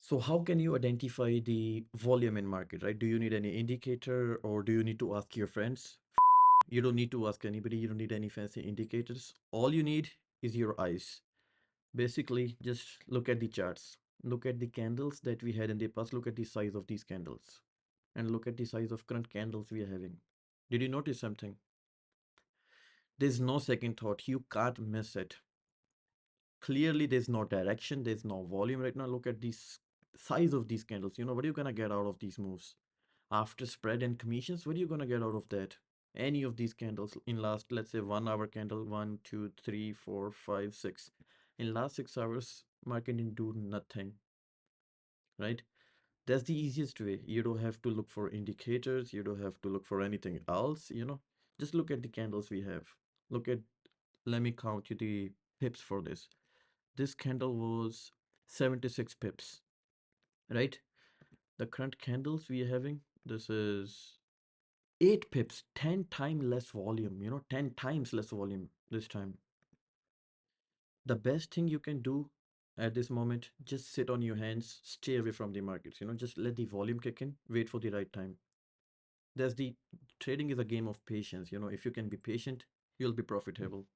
So how can you identify the volume in market, right? Do you need any indicator or do you need to ask your friends? You don't need to ask anybody. You don't need any fancy indicators. All you need is your eyes. Basically, just look at the charts. Look at the candles that we had in the past. Look at the size of these candles and look at the size of current candles we are having. Did you notice something? There's no second thought. You can't miss it. Clearly, there's no direction. There's no volume right now. Look at the size of these candles. You know, what are you going to get out of these moves? After spread and commissions, what are you going to get out of that? Any of these candles in last, let's say 1 hour candle, 1, 2, 3, 4, 5, 6. In last 6 hours, market didn't do nothing, right? That's the easiest way. You don't have to look for indicators. You don't have to look for anything else, Just look at the candles we have. Look at, let me count you the pips for this. This candle was 76 pips, right? The current candles we are having, this is 8 pips, 10 times less volume, 10 times less volume this time. The best thing you can do at this moment, just sit on your hands, stay away from the markets, just let the volume kick in, wait for the right time. There's the trading is a game of patience. If you can be patient, you'll be profitable.